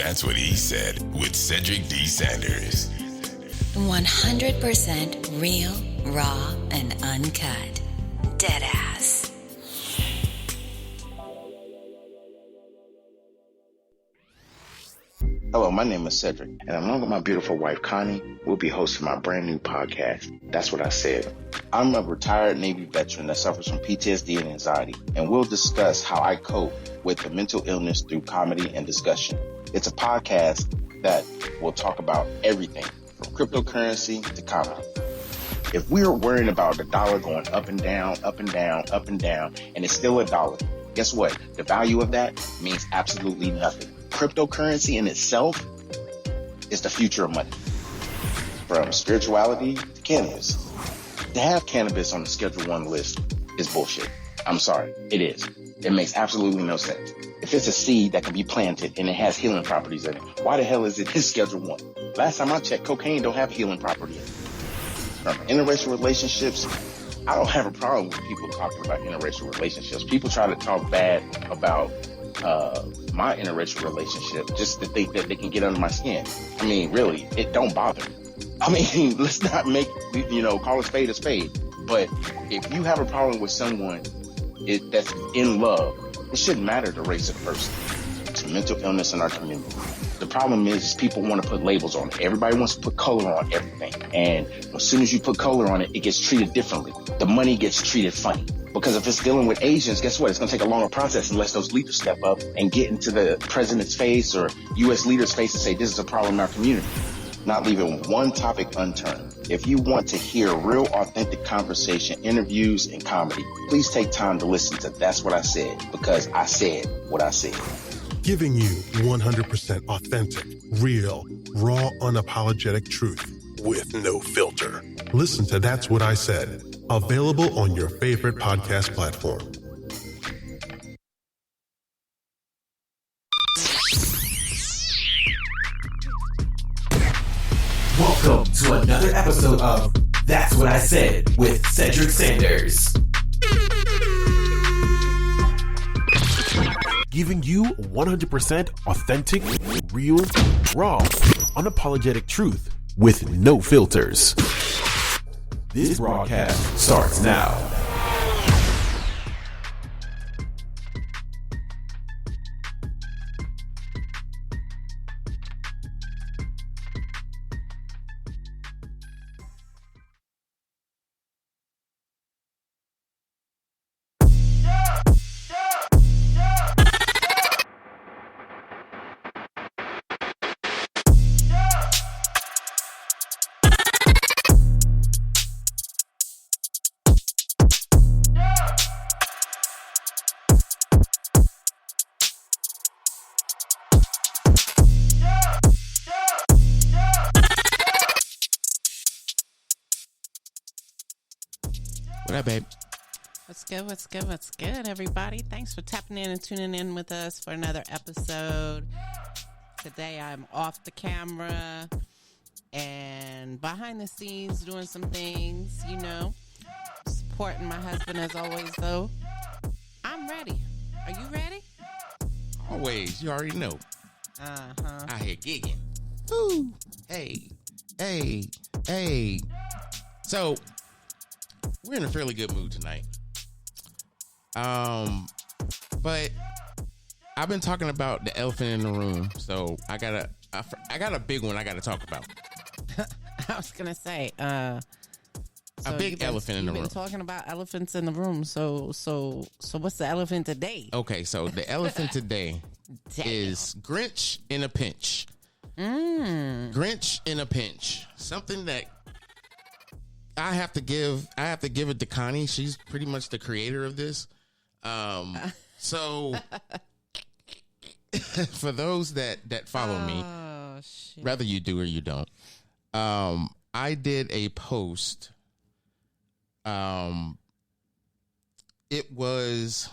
That's What He Said with Cedric D. Sanders. 100% real, raw, and uncut. Deadass. Hello, my name is Cedric, and along with my beautiful wife, Connie, we'll be hosting my brand new podcast, That's What I Said. I'm a retired Navy veteran that suffers from PTSD and anxiety, and we'll discuss how I cope with the mental illness through comedy and discussion. It's a podcast that will talk about everything from cryptocurrency to comedy. If we're worrying about the dollar going up and down, up and down, up and down, and it's still a dollar, guess what? The value of that means absolutely nothing. Cryptocurrency in itself is the future of money. From spirituality to cannabis. To have cannabis on the Schedule 1 list is bullshit. I'm sorry, it is. It makes absolutely no sense. If it's a seed that can be planted and it has healing properties in it, why the hell is it in Schedule 1? Last time I checked, cocaine don't have a healing property in it. From interracial relationships, I don't have a problem with people talking about interracial relationships. People try to talk bad about my interracial relationship just to think that they can get under my skin. I mean, really, it don't bother me. I mean, let's not make, call a spade a spade. But if you have a problem with someone that's in love, it shouldn't matter the race of the person. It's mental illness in our community. The problem is people want to put labels on it. Everybody wants to put color on everything. And as soon as you put color on it, it gets treated differently. The money gets treated funny. Because if it's dealing with Asians, guess what? It's going to take a longer process unless those leaders step up and get into the president's face or U.S. leaders' face and say, this is a problem in our community. Not leaving one topic unturned. If you want to hear real, authentic conversation, interviews, and comedy, please take time to listen to That's What I Said, because I said what I said. Giving you 100% authentic, real, raw, unapologetic truth with no filter. Listen to That's What I Said. Available on your favorite podcast platform. Welcome to another episode of That's What I Said with Cedric Sanders. Giving you 100% authentic, real, raw, unapologetic truth with no filters. This broadcast starts now. What up, babe? What's good, everybody? Thanks for tapping in and tuning in with us for another episode. Today I'm off the camera and behind the scenes doing some things, supporting my husband as always, though. I'm ready. Are you ready? Always. You already know. Uh-huh. Out here gigging. Woo. Hey. So, we're in a fairly good mood tonight. But I've been talking about the elephant in the room, so I got a big one I got to talk about. I was gonna say, a big elephant in the room. You've been talking about elephants in the room. So what's the elephant today? Okay, so the elephant today is Grinch in a pinch. Grinch in a pinch. Something that I have to give it to Connie. She's pretty much the creator of this. So for those that follow me, whether you do or you don't, I did a post. It was,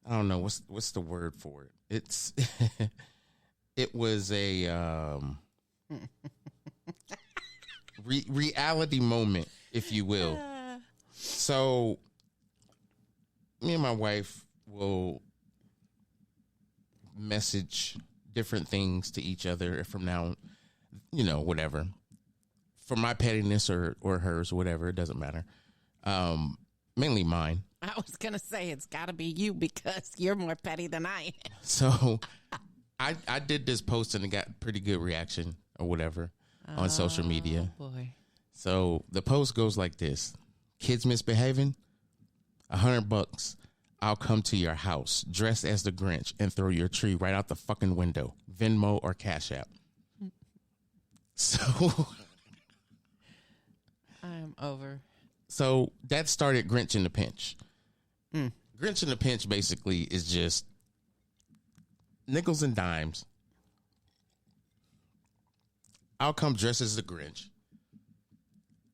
I don't know what's the word for it. It's it was a reality moment, if you will. So me and my wife will message different things to each other from now, whatever. For my pettiness or hers or whatever, it doesn't matter. Mainly mine. I was going to say it's got to be you because you're more petty than I am. So I did this post and it got pretty good reaction or whatever on social media. Boy. So the post goes like this: kids misbehaving, $100. I'll come to your house dressed as the Grinch and throw your tree right out the fucking window. Venmo or Cash App. So I'm over. So that started Grinch in a Pinch. Grinch in a Pinch basically is just nickels and dimes. I'll come dressed as the Grinch.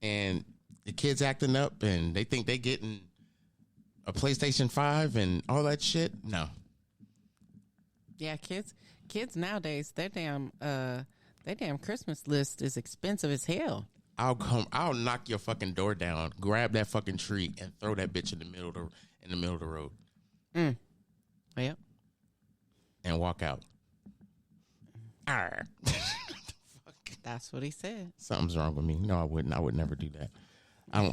And the kids acting up and they think they getting a PlayStation 5 and all that shit. No. Yeah, kids nowadays, their damn Christmas list is expensive as hell. I'll knock your fucking door down, grab that fucking tree, and throw that bitch in the middle of the road. Yep. And walk out. Arr. That's what he said. Something's wrong with me. No, I wouldn't. I would never do that. I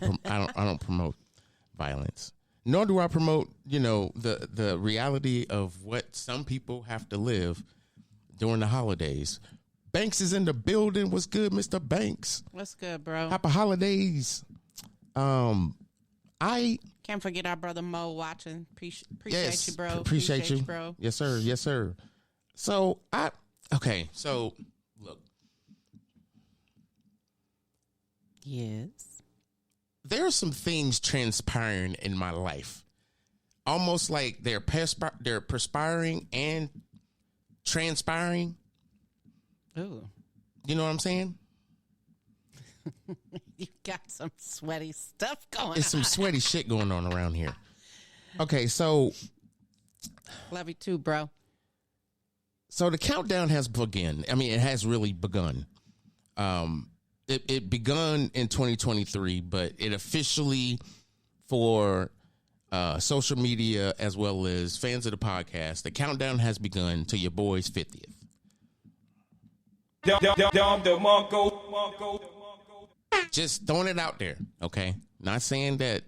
don't promote violence. Nor do I promote, the reality of what some people have to live during the holidays. Banks is in the building. What's good, Mr. Banks? What's good, bro? Happy holidays. I can't forget our brother Mo watching. Appreciate you, bro. Appreciate you, bro. Yes, sir. Yes, sir. So look. Yes. There are some things transpiring in my life, almost like they're perspiring and transpiring. Ooh. You know what I'm saying? You got some sweaty stuff going on. It's some sweaty shit going on around here. Okay, so. Love you too, bro. So the countdown has begun. I mean, it has really begun. It begun in 2023, but it officially, for social media as well as fans of the podcast, the countdown has begun to your boy's 50th. Just throwing it out there, okay? Not saying that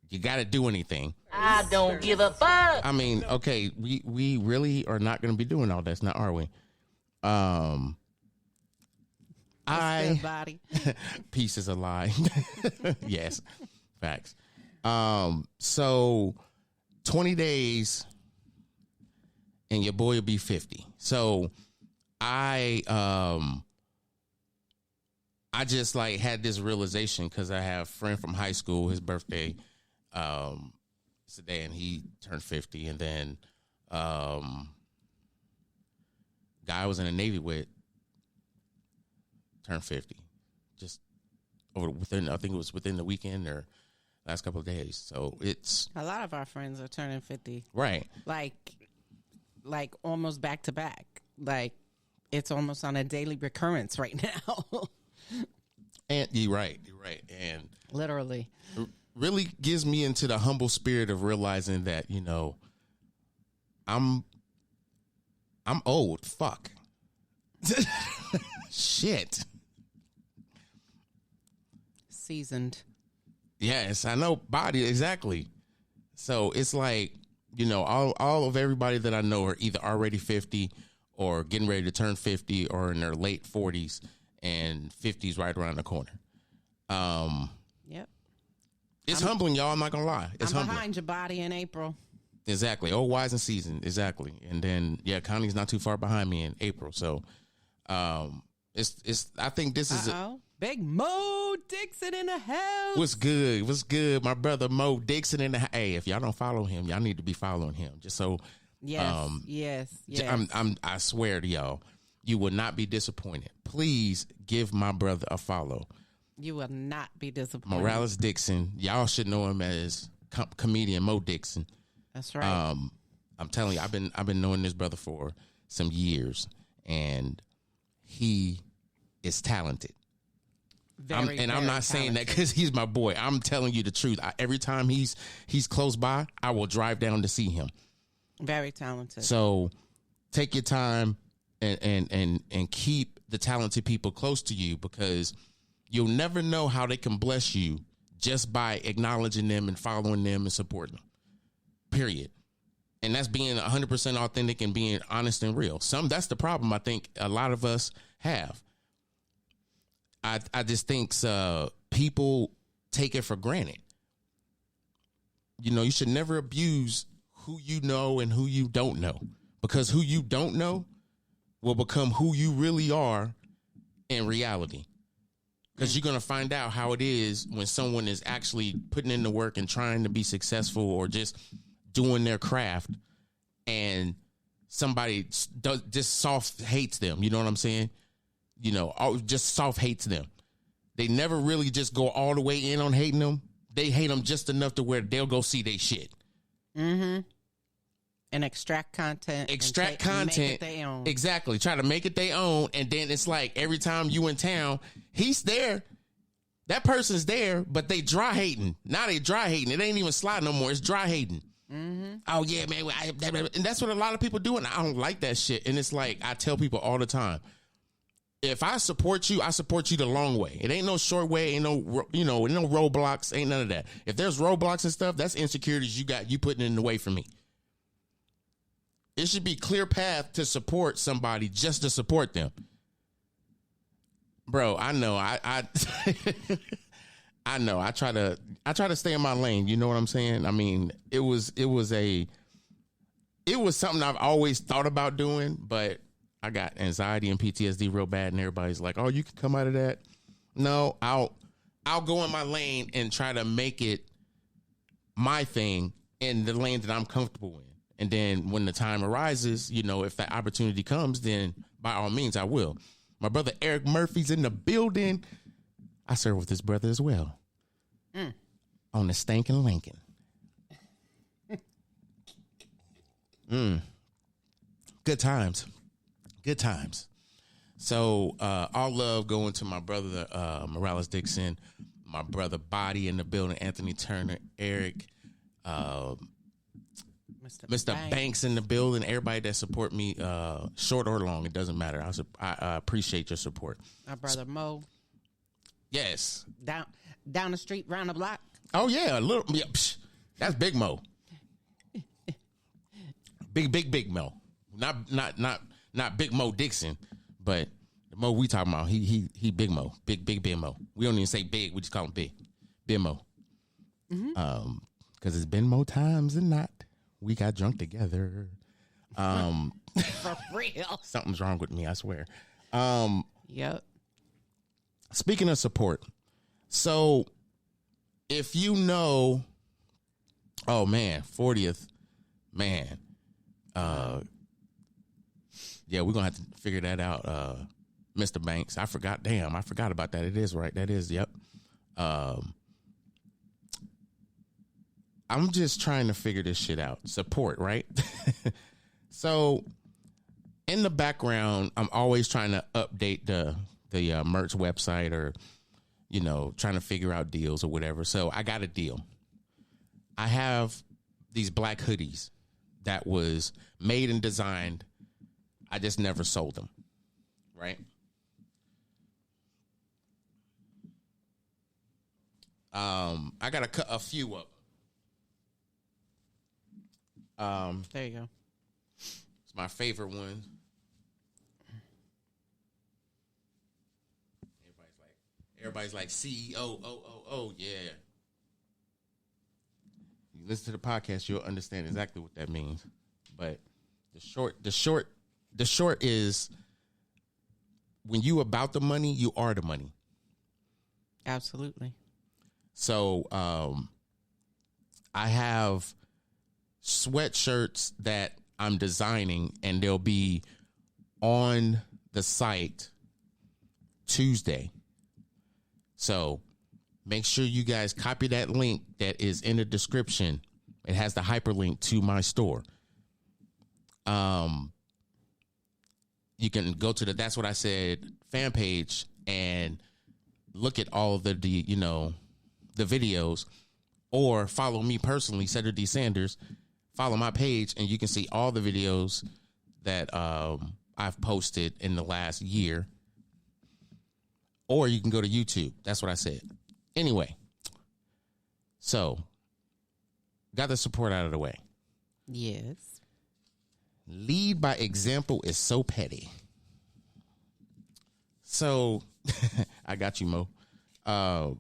you got to do anything. I don't give a fuck. I mean, okay, we really are not going to be doing all this, now are we? Body. Peace is a lie. Yes, facts. So 20 days and your boy will be 50. So I just like had this realization because I have a friend from high school, his birthday today, and he turned 50, and then guy I was in the Navy with turned 50 just within the weekend or last couple of days. So it's a lot of our friends are turning 50, right? Like almost back to back. Like it's almost on a daily recurrence right now. And you're right, and literally really gives me into the humble spirit of realizing that I'm old. Fuck. Shit. Seasoned. Yes, I know. Body, exactly. So it's like, all of everybody that I know are either already 50 or getting ready to turn 50 or in their late 40s, and 50's right around the corner. Yep. It's humbling, y'all. I'm not going to lie. It's I'm humbling. behind your body in April. Exactly. Old, wise, and seasoned. Exactly. And then, Connie's not too far behind me in April. So, it's. I think this is Big Mo Dixon in the house. What's good? What's good? My brother Mo Dixon in the house. Hey, if y'all don't follow him, y'all need to be following him. Just so. Yes. I swear to y'all, you will not be disappointed. Please give my brother a follow. You will not be disappointed. Morales Dixon. Y'all should know him as comedian Mo Dixon. That's right. I'm telling you, I've been knowing this brother for some years, and he is talented. I'm not saying that because he's my boy. I'm telling you the truth. Every time he's close by, I will drive down to see him. Very talented. So take your time and keep the talented people close to you, because you'll never know how they can bless you just by acknowledging them and following them and supporting them. Period. And that's being 100% authentic and being honest and real. That's the problem I think a lot of us have. I just think people take it for granted. You know, you should never abuse who you know and who you don't know, because who you don't know will become who you really are in reality. Because you're going to find out how it is when someone is actually putting in the work and trying to be successful or just doing their craft, and somebody just soft hates them. You know what I'm saying? You know, just soft hates them. They never really just go all the way in on hating them. They hate them just enough to where they'll go see they shit. Mm-hmm. And extract content. Make it their own. Exactly. Try to make it their own. And then it's like every time you in town, he's there. That person's there, but they dry hating. Now they dry hating. It ain't even slide no more. It's dry hating. Mm-hmm. Oh, yeah, man. And that's what a lot of people do. And I don't like that shit. And it's like, I tell people all the time, if I support you the long way. It ain't no short way. Ain't no, no roadblocks. Ain't none of that. If there's roadblocks and stuff, that's insecurities you putting in the way for me. It should be clear path to support somebody just to support them. Bro, I know. I know. I try to stay in my lane. You know what I'm saying? I mean, it was something I've always thought about doing, but I got anxiety and PTSD real bad, and everybody's like, "Oh, you can come out of that." No, I'll go in my lane and try to make it my thing in the lane that I'm comfortable in. And then when the time arises, if that opportunity comes, then by all means I will. My brother Eric Murphy's in the building. I serve with his brother as well. On the Stankin' Lincoln. Good times. Good times. So all love going to my brother Morales Dixon, my brother Body in the building, Anthony Turner, Eric, Mr. Banks in the building, everybody that support me, short or long, it doesn't matter. I appreciate your support. My brother Mo. Yes. Down the street, round the block. Oh yeah, that's Big Mo. Big Mo. Not Big Mo Dixon, but the Mo we talking about, he Big Mo. Big Mo. We don't even say big, we just call him Big Mo. Mm-hmm. Because it's been more times than not. We got drunk together. For real. Something's wrong with me, I swear. Yep. Speaking of support, so if you know, oh man, 40th, man, yeah, we're gonna have to figure that out, Mr. Banks. I forgot about that. It is right. That is, yep. I'm just trying to figure this shit out. Support, right? So in the background, I'm always trying to update the merch website, or, trying to figure out deals or whatever. So I got a deal. I have these black hoodies that was made and designed. I just never sold them. Right? I got to cut a few up. There you go. It's my favorite one. Everybody's like CEO. Oh, yeah. You listen to the podcast, you'll understand exactly what that means. But the short is, when you about the money, you are the money. Absolutely. So, I have sweatshirts that I'm designing, and they'll be on the site Tuesday. So make sure you guys copy that link that is in the description. It has the hyperlink to my store. You can go to the That's What I Said fan page and look at all the videos, or follow me personally, Cedric D. Sanders, follow my page and you can see all the videos that I've posted in the last year. Or you can go to YouTube. That's what I said. Anyway, so got the support out of the way. Yes. Lead by example is so petty. So I got you, Mo.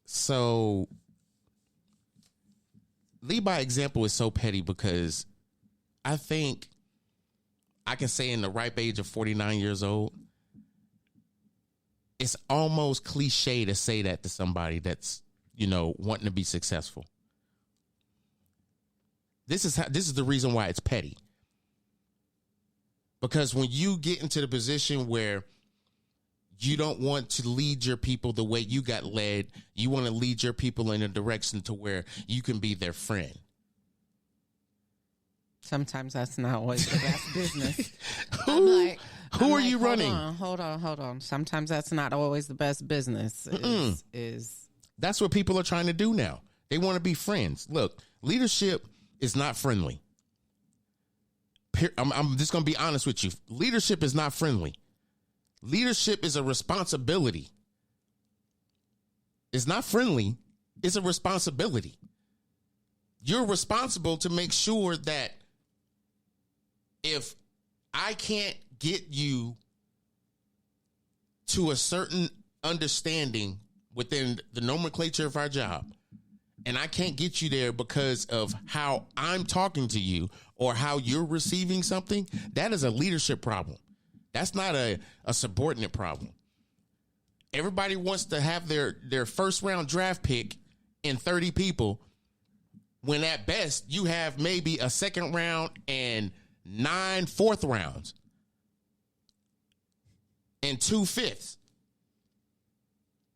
So lead by example is so petty because I think I can say in the ripe age of 49 years old, it's almost cliche to say that to somebody that's, wanting to be successful. This is the reason why it's petty. Because when you get into the position where you don't want to lead your people the way you got led, you want to lead your people in a direction to where you can be their friend. Sometimes that's not always the best business. Who are you running? Hold on. Sometimes that's not always the best business. That's what people are trying to do now. They want to be friends. Look, leadership is not friendly. I'm just going to be honest with you. Leadership is not friendly. Leadership is a responsibility. It's not friendly. It's a responsibility. You're responsible to make sure that if I can't get you to a certain understanding within the nomenclature of our job, and I can't get you there because of how I'm talking to you or how you're receiving something, that is a leadership problem. That's not a subordinate problem. Everybody wants to have their first round draft pick in 30 people when at best you have maybe a second round and 9 fourth rounds and 2 fifths.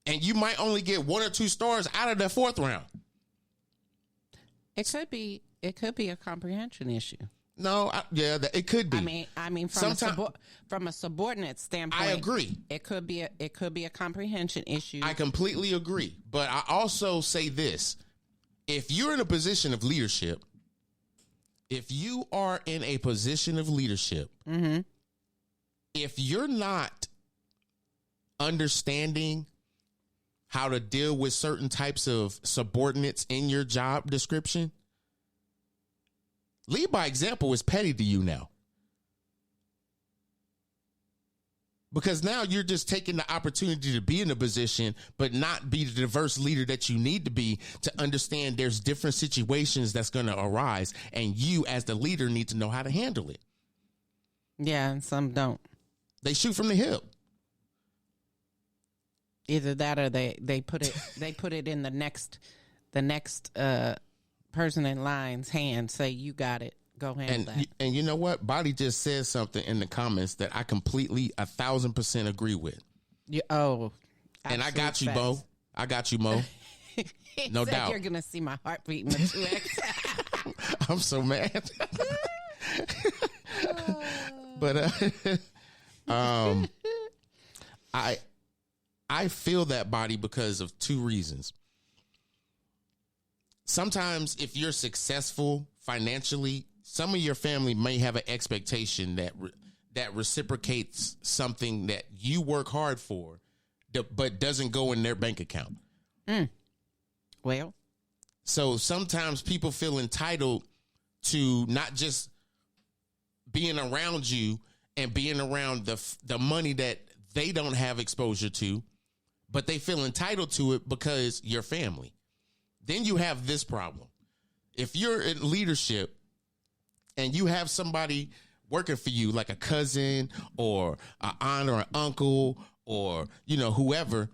And you might only get 1 or 2 stars out of the 4th round. It could be a comprehension issue. No, it could be. I mean, from a subordinate standpoint, I agree. It could be a comprehension issue. I completely agree, but I also say this: if you're in a position of leadership, if you are in a position of leadership, mm-hmm. if you're not understanding how to deal with certain types of subordinates in your job description, lead by example is petty to you now. Because now you're just taking the opportunity to be in a position, but not be the diverse leader that you need to be to understand there's different situations that's going to arise. And you as the leader need to know how to handle it. Yeah, and some don't. They shoot from the hip. Either that or they put it in the next person in line's hand. Say, you got it. Go handle that. And you know what? Body just said something in the comments that I completely 1,000% agree with. And I got you, Mo. I got you, Mo. No doubt. You're gonna see my heart beating the 2x. I'm so mad. But I feel that, Body, because of 2 reasons. Sometimes if you're successful financially, some of your family may have an expectation that reciprocates something that you work hard for, but doesn't go in their bank account. Well, so sometimes people feel entitled to not just being around you and being around the money that they don't have exposure to, but they feel entitled to it because you're family. Then you have this problem. If you're in leadership and you have somebody working for you, like a cousin or an aunt or an uncle or, whoever,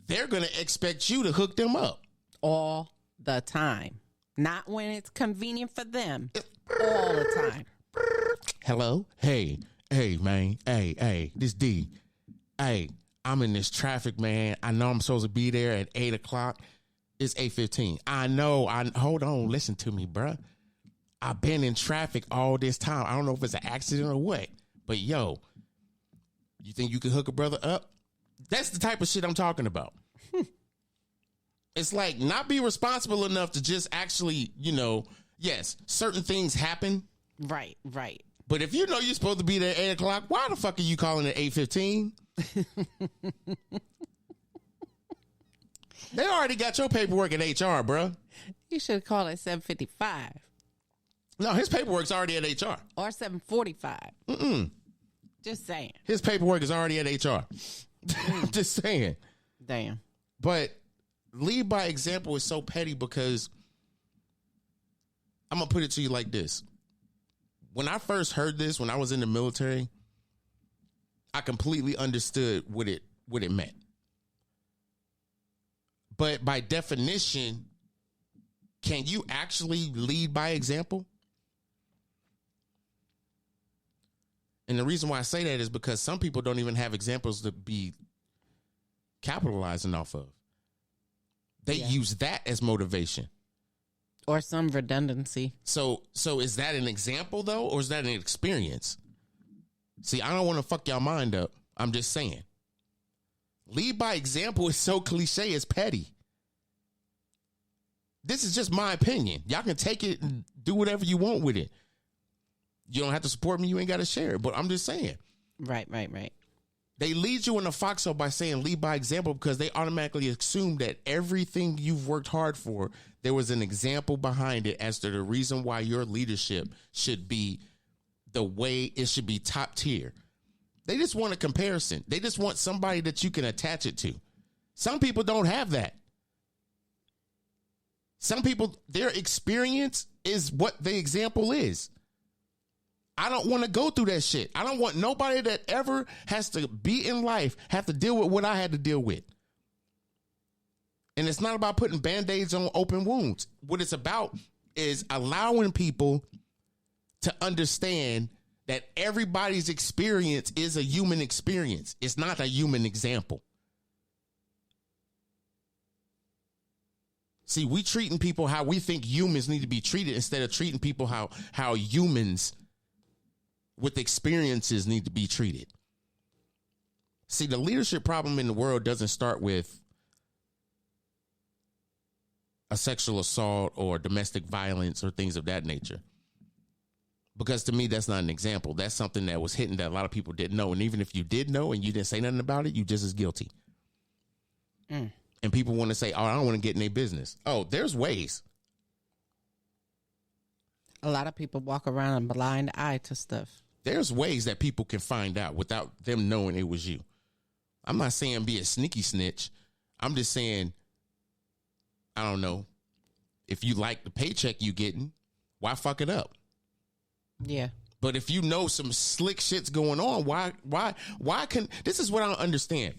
they're going to expect you to hook them up. All the time. Not when it's convenient for them. All the time. Hello? Hey, man. Hey, this D. Hey, I'm in this traffic, man. I know I'm supposed to be there at 8 o'clock. It's 8:15. I know. Hold on. Listen to me, bruh. I've been in traffic all this time. I don't know if it's an accident or what. But, yo, you think you can hook a brother up? That's the type of shit I'm talking about. It's like not be responsible enough to just actually, yes, certain things happen. Right. But if you know you're supposed to be there at 8 o'clock, why the fuck are you calling at 8:15? They already got your paperwork at HR, bro. You should call at 7:55. No, his paperwork's already at HR. Or 7:45. Just saying. His paperwork is already at HR. Just saying. Damn. But lead by example is so petty because I'm going to put it to you like this. When I first heard this, when I was in the military, I completely understood what it meant. But by definition, can you actually lead by example? And the reason why I say that is because some people don't even have examples to be capitalizing off of. They use that as motivation. Or some redundancy. So is that an example, though, or is that an experience? See, I don't want to fuck y'all mind up. I'm just saying. Lead by example is so cliche, it's petty. This is just my opinion. Y'all can take it and do whatever you want with it. You don't have to support me. You ain't got to share it. But I'm just saying. Right. They lead you in a foxhole by saying lead by example because they automatically assume that everything you've worked hard for, there was an example behind it as to the reason why your leadership should be the way it should be top tier. They just want a comparison. They just want somebody that you can attach it to. Some people don't have that. Some people, their experience is what the example is. I don't want to go through that shit. I don't want nobody that ever has to be in life have to deal with what I had to deal with. And it's not about putting Band-Aids on open wounds. What it's about is allowing people to understand that everybody's experience is a human experience. It's not a human example. See, we treating people how we think humans need to be treated instead of treating people how humans with experiences need to be treated. See, the leadership problem in the world doesn't start with a sexual assault or domestic violence or things of that nature. Because to me, that's not an example. That's something that was hidden that a lot of people didn't know. And even if you did know and you didn't say nothing about it, you just as guilty. And people want to say, oh, I don't want to get in their business. Oh, there's ways. A lot of people walk around a blind eye to stuff. There's ways that people can find out without them knowing it was you. I'm not saying be a sneaky snitch. I'm just saying, I don't know. If you like the paycheck you getting, why fuck it up? Yeah. But if you know some slick shit's going on, why can, this is what I don't understand.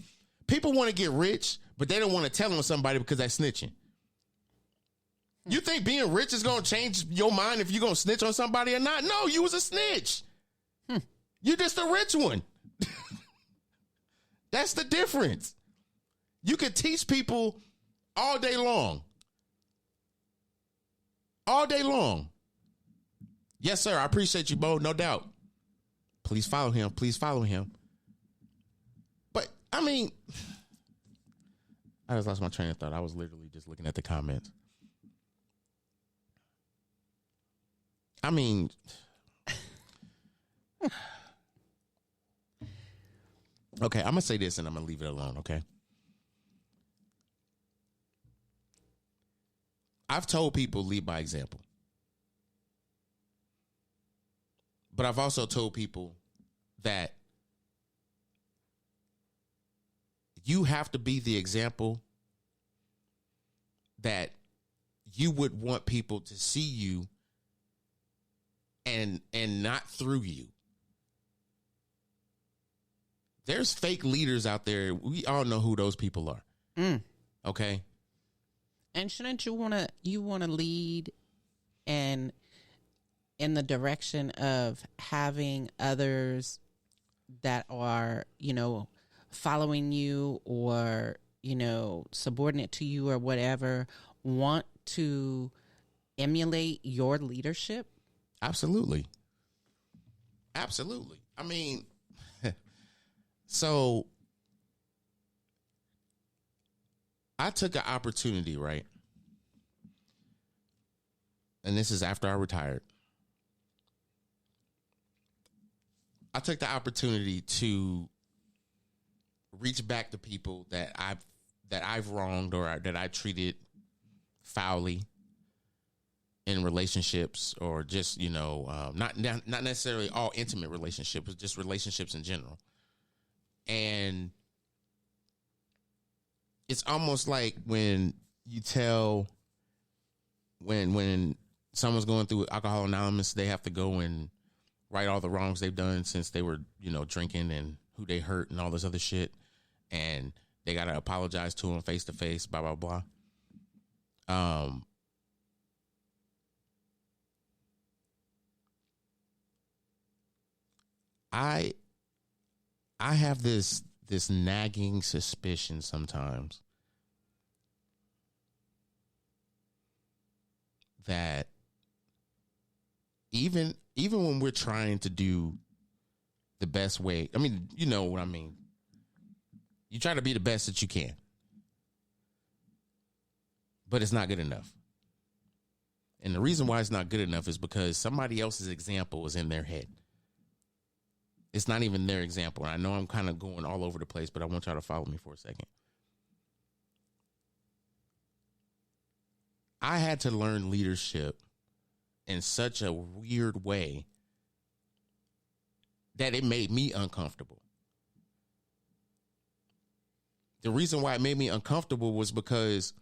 People want to get rich, but they don't want to tell on somebody because they're snitching. You think being rich is going to change your mind if you're going to snitch on somebody or not? No, you was a snitch. You're just a rich one. That's the difference. You could teach people all day long. All day long. Yes, sir. I appreciate you, Bo. No doubt. Please follow him. Please follow him. But, I mean, I just lost my train of thought. I was literally just looking at the comments. I mean, okay, I'm going to say this and I'm going to leave it alone, okay? I've told people lead by example. But I've also told people that you have to be the example that you would want people to see you and not through you. There's fake leaders out there. We all know who those people are. Okay? And shouldn't you want to lead and in the direction of having others that are, following you or, subordinate to you or whatever, want to emulate your leadership? Absolutely. Absolutely. I mean, so I took an opportunity, right? and this is after I retired, I took the opportunity to reach back to people that I've wronged or that I treated foully in relationships, or just, not necessarily all intimate relationships, but just relationships in general. And it's almost like when you tell when someone's going through Alcohol Anonymous, they have to go and write all the wrongs they've done since they were, drinking, and who they hurt and all this other shit. And they got to apologize to them face to face, blah, blah, blah. I have this nagging suspicion sometimes that even when we're trying to do the best way, I mean, you know what I mean? You try to be the best that you can, but it's not good enough. And the reason why it's not good enough is because somebody else's example is in their head. It's not even their example. And I know I'm kind of going all over the place, but I want y'all to follow me for a second. I had to learn leadership in such a weird way that it made me uncomfortable. The reason why it made me uncomfortable was because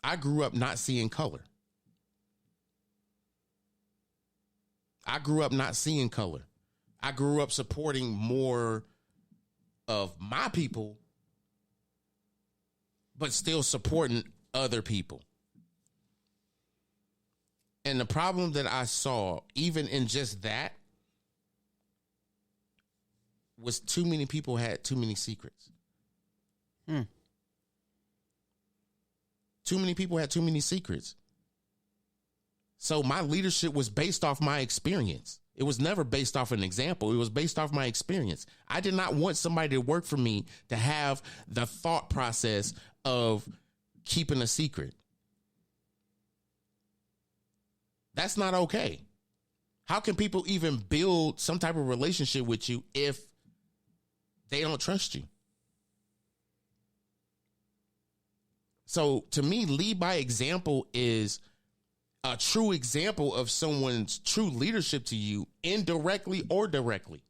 I grew up not seeing color. I grew up not seeing color. I grew up supporting more of my people, but still supporting other people. And the problem that I saw, even in just that, was too many people had too many secrets. Too many people had too many secrets. So my leadership was based off my experience. It was never based off an example. It was based off my experience. I did not want somebody to work for me to have the thought process of keeping a secret. That's not okay. How can people even build some type of relationship with you if they don't trust you? So to me, lead by example is a true example of someone's true leadership to you, indirectly or directly.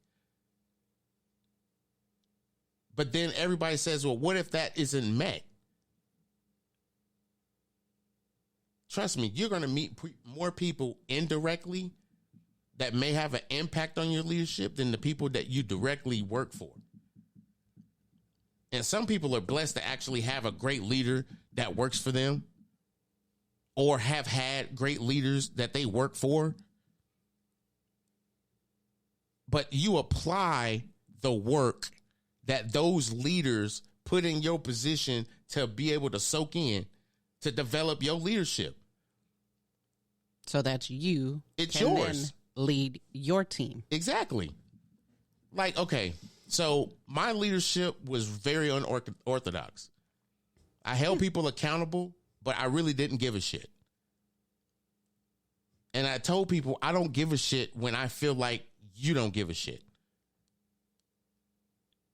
But then everybody says, well, what if that isn't met? Trust me, you're going to meet more people indirectly that may have an impact on your leadership than the people that you directly work for. And some people are blessed to actually have a great leader that works for them, or have had great leaders that they work for. But you apply the work that those leaders put in your position to be able to soak in, to develop your leadership. So that you it's can yours. Then lead your team. Exactly. Like, okay, so my leadership was very unorthodox. I held people accountable, but I really didn't give a shit. And I told people I don't give a shit when I feel like you don't give a shit.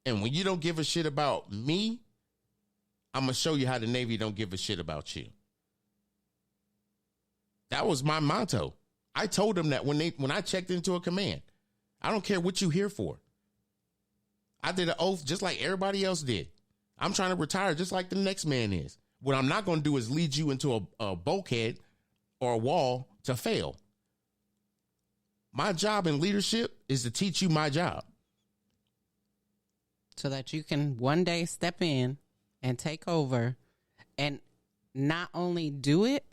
And when you don't give a shit about me, I'm going to show you how the Navy don't give a shit about you. That was my motto. I told them that when I checked into a command. I don't care what you here for. I did an oath just like everybody else did. I'm trying to retire just like the next man is. What I'm not going to do is lead you into a bulkhead or a wall to fail. My job in leadership is to teach you my job. So that you can one day step in and take over and not only do it,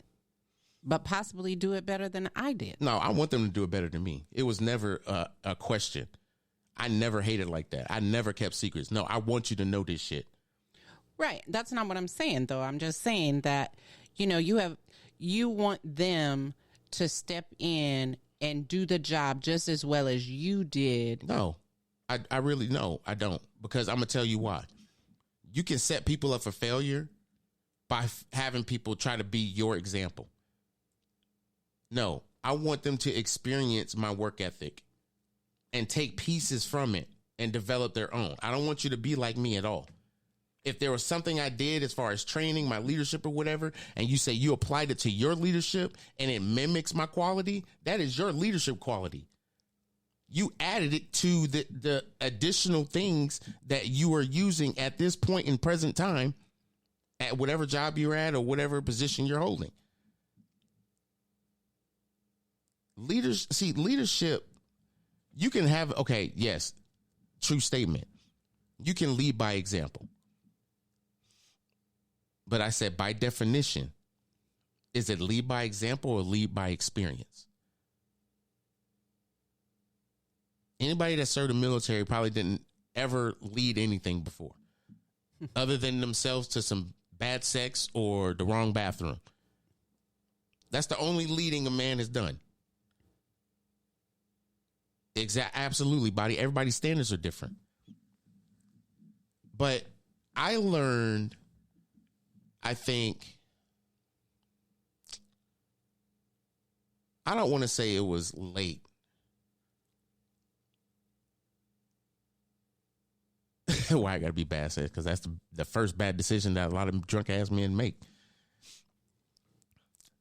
but possibly do it better than I did. No, I want them to do it better than me. It was never a question. I never hated like that. I never kept secrets. No, I want you to know this shit. Right. That's not what I'm saying, though. I'm just saying that, you want them to step in and do the job just as well as you did. No, I really, no, I don't. Because I'm going to tell you why. You can set people up for failure by having people try to be your example. No, I want them to experience my work ethic and take pieces from it and develop their own. I don't want you to be like me at all. If there was something I did as far as training, my leadership or whatever, and you say you applied it to your leadership and it mimics my quality, that is your leadership quality. You added it to the additional things that you are using at this point in present time at whatever job you're at or whatever position you're holding. Leadership, you can have, okay, yes, true statement. You can lead by example. But I said, by definition, is it lead by example or lead by experience? Anybody that served the military probably didn't ever lead anything before other than themselves to some bad sex or the wrong bathroom. That's the only leading a man has done. Absolutely, everybody's standards are different. But I learned, I think, I don't want to say it was late. Why I gotta be bad said? Because that's the first bad decision that a lot of drunk ass men make.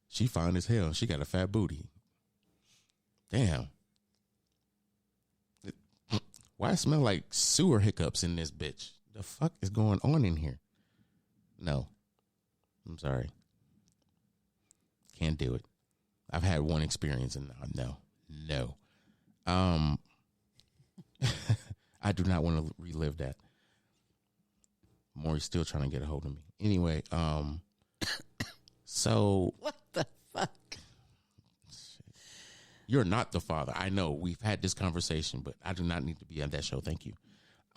She fine as hell. She got a fat booty. Damn. Why it smell like sewer hiccups in this bitch? The fuck is going on in here? No. I'm sorry. Can't do it. I've had one experience and no. I do not want to relive that. Maury's still trying to get a hold of me. Anyway, so What the fuck? You're not the father. I know we've had this conversation, but I do not need to be on that show. Thank you.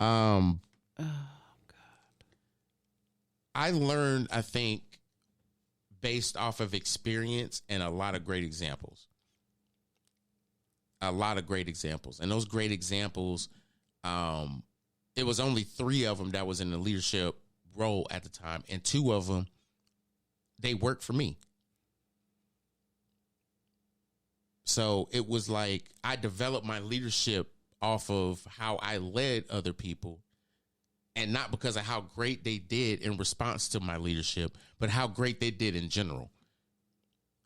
Oh God. I learned, I think, based off of experience and a lot of great examples. And those great examples, it was only 3 of them that was in the leadership role at the time. And 2 of them, they worked for me. So it was like I developed my leadership off of how I led other people. And not because of how great they did in response to my leadership, but how great they did in general.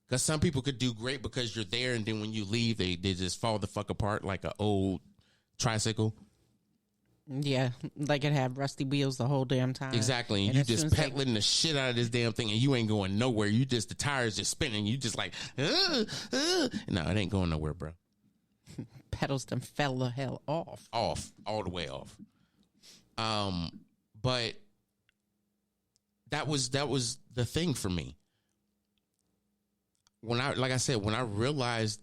Because some people could do great because you're there, and then when you leave, they just fall the fuck apart like an old tricycle. Yeah, like it had rusty wheels the whole damn time. Exactly, and you just peddling the shit out of this damn thing, and you ain't going nowhere. You just, the tires just spinning. You just like, No, it ain't going nowhere, bro. Pedals them fell the hell off. All the way off. But that was the thing for me. When I realized,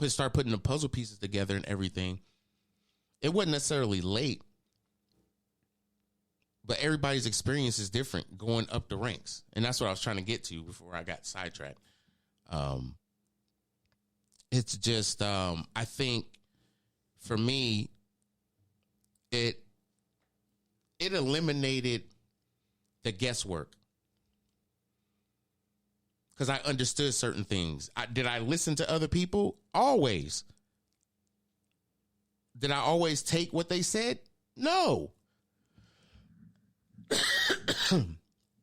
start putting the puzzle pieces together and everything, it wasn't necessarily late, but everybody's experience is different going up the ranks. And that's what I was trying to get to before I got sidetracked. It's just, I think for me, it eliminated the guesswork. Because I understood certain things. Did I listen to other people? Always. Did I always take what they said? No.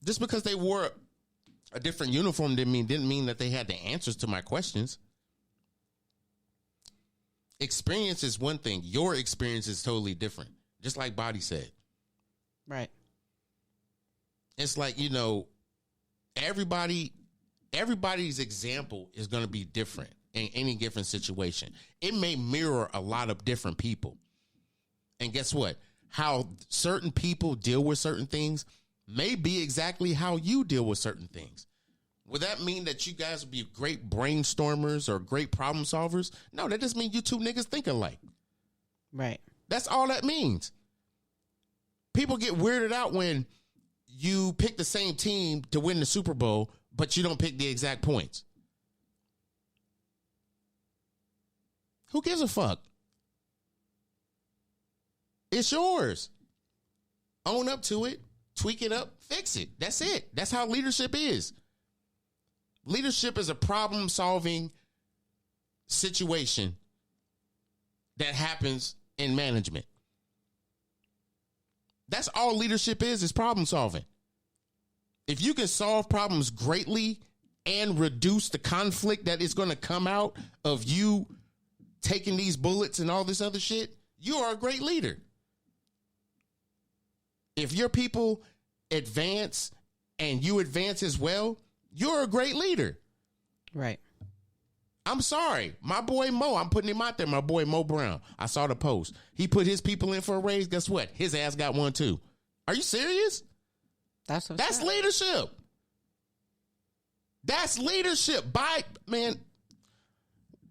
Just because they wore a different uniform didn't mean that they had the answers to my questions. Experience is one thing. Your experience is totally different. Just like Body said. Right. It's like, everybody's example is going to be different in any different situation. It may mirror a lot of different people. And guess what? How certain people deal with certain things may be exactly how you deal with certain things. Would that mean that you guys would be great brainstormers or great problem solvers? No, that just means you 2 niggas think alike. Right. That's all that means. People get weirded out when you pick the same team to win the Super Bowl, but you don't pick the exact points. Who gives a fuck? It's yours. Own up to it, tweak it up, fix it. That's it. That's how leadership is. Leadership is a problem-solving situation that happens in management. That's all leadership is problem solving. If you can solve problems greatly and reduce the conflict that is going to come out of you taking these bullets and all this other shit, you are a great leader. If your people advance and you advance as well, you're a great leader. Right. I'm sorry. My boy Mo, I'm putting him out there, my boy Mo Brown. I saw the post. He put his people in for a raise. Guess what? His ass got one too. Are you serious? That's leadership. That's leadership. Man,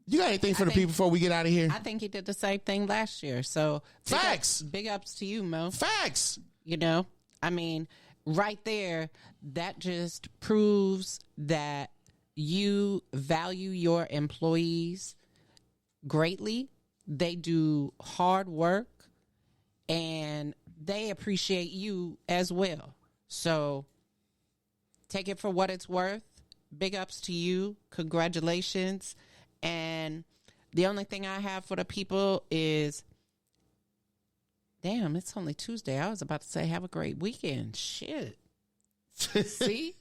you got anything for the people before we get out of here? I think he did the same thing last year. So facts. Big ups to you, Mo. Facts. You know, I mean, right there, that just proves that you value your employees greatly. They do hard work and they appreciate you as well. So take it for what it's worth. Big ups to you. Congratulations. And the only thing I have for the people is, damn, it's only Tuesday. I was about to say have a great weekend. Shit. See?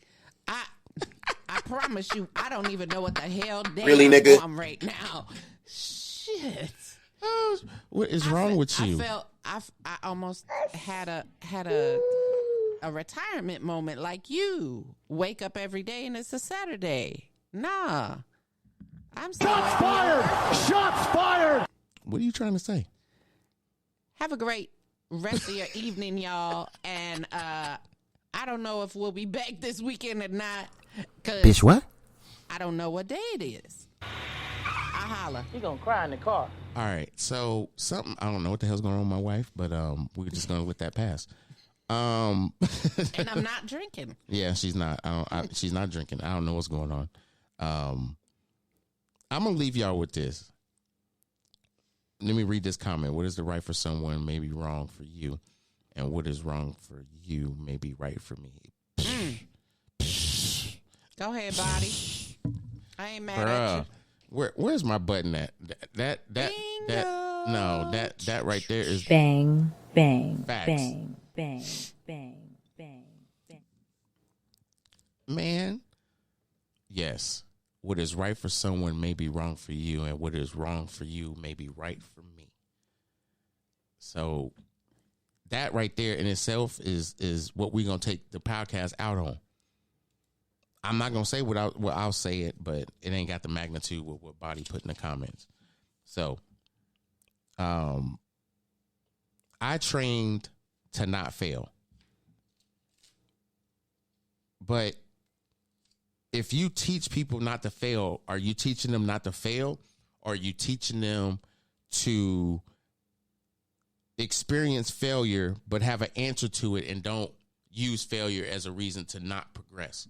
I promise you, I don't even know what the hell day really, nigga? I'm right now. Shit. What is wrong with you? I almost had a retirement moment like you. Wake up every day and it's a Saturday. Nah. I'm sorry. Shots fired! Shots fired! What are you trying to say? Have a great rest of your evening, y'all. And I don't know if we'll be back this weekend or not. Bitch, what? I don't know what day it is. I holla. She gonna cry in the car. All right, so I don't know what the hell's going on with my wife, but we're just gonna let that pass. And I'm not drinking. Yeah, she's not. She's not drinking. I don't know what's going on. I'm gonna leave y'all with this. Let me read this comment. What is the right for someone may be wrong for you, and what is wrong for you may be right for me. Go ahead, body. I ain't mad at you. Where's my button at? That right there is Bang, bang, facts. bang, bang, bang, bang, bang. Man, yes. What is right for someone may be wrong for you, and what is wrong for you may be right for me. So that right there in itself is what we're gonna take the podcast out on. I'm not gonna say I'll say it, but it ain't got the magnitude with what Body put in the comments. So, I trained to not fail, but if you teach people not to fail, are you teaching them not to fail, or are you teaching them to experience failure but have an answer to it and don't use failure as a reason to not progress?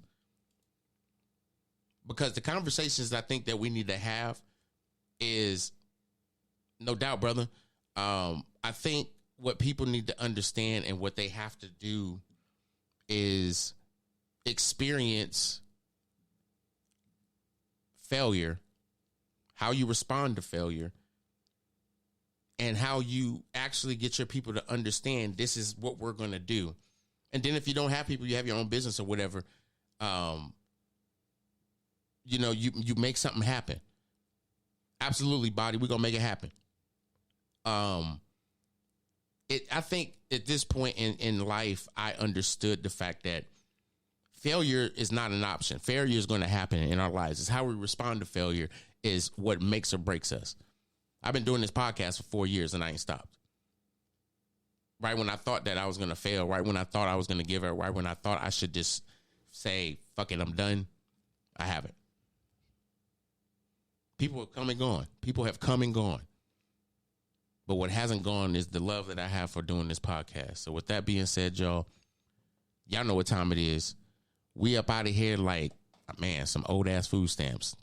Because the conversations I think that we need to have is, no doubt, brother, I think what people need to understand and what they have to do is experience failure, how you respond to failure, and how you actually get your people to understand this is what we're going to do. And then if you don't have people, you have your own business or whatever, you make something happen. Absolutely, Body. We're going to make it happen. I think at this point in life, I understood the fact that failure is not an option. Failure is going to happen in our lives. It's how we respond to failure is what makes or breaks us. I've been doing this podcast for 4 years and I ain't stopped. Right when I thought that I was going to fail, right when I thought I was going to give up, right when I thought I should just say, fuck it, I'm done, I haven't. People have come and gone. People have come and gone. But what hasn't gone is the love that I have for doing this podcast. So with that being said, y'all know what time it is. We up out of here like, man, some old ass food stamps.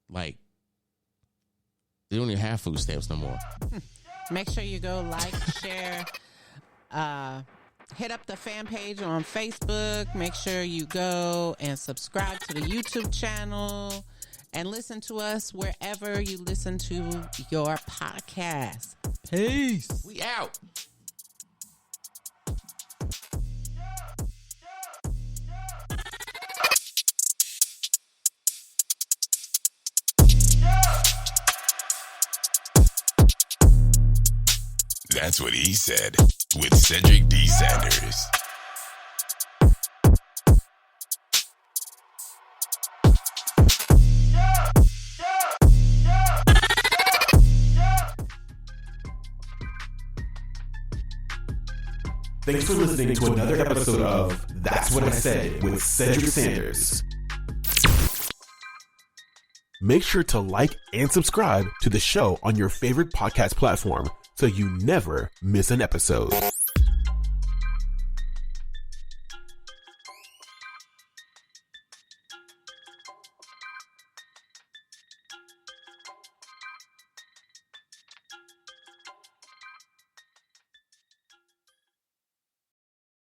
Like, they don't even have food stamps no more. Make sure you go like, share, hit up the fan page on Facebook. Make sure you go and subscribe to the YouTube channel. and listen to us wherever you listen to your podcast. Peace. We out. That's what he said with Cedric D. Sanders. Thanks for listening to another episode of That's What I Said with Cedric Sanders. Make sure to like and subscribe to the show on your favorite podcast platform so you never miss an episode.